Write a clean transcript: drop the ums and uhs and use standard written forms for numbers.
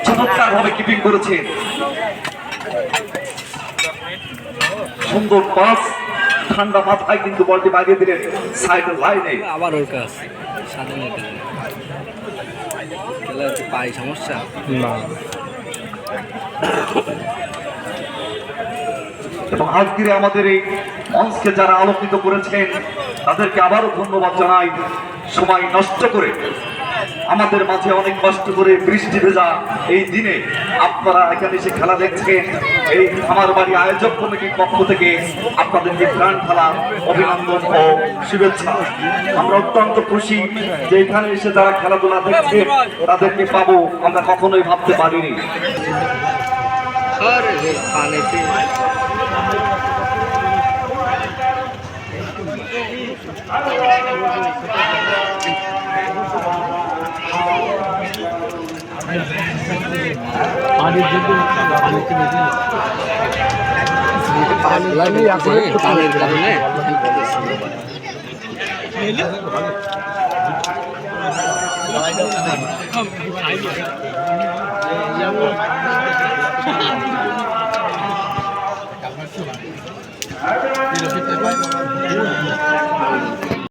চমৎকার ভাবে কিপিং করেছেন। সুন্দর পাস, ঠান্ডা মাথায় কিন্তু বলটি বাগিয়ে দিলেন সাইডের লাইনে। আবার ওর কাছ স্বাধীনের কাছে খেলা হচ্ছে পাই সমস্যা না। এবং আজকে আমাদের এই মঞ্চকে যারা আলোকিত করেছেন তাদেরকে আবারও ধন্যবাদ জানাই। সময় নষ্ট করে আমাদের মাঝে অনেক কষ্ট করে বৃষ্টি ভেজা এই দিনে আপনারা এখানে এসে খেলা দেখছেন। এই আমার বাড়ি আয়োজক কমিটির পক্ষ থেকে আপনাদেরকে প্রাণ ঢালা অভিনন্দন ও শুভেচ্ছা। আমরা অত্যন্ত খুশি যে এখানে এসে যারা খেলাধুলা দেখছেন তাদেরকে পাবো আমরা কখনোই ভাবতে পারিনি। পানির জন্য পানির কারণে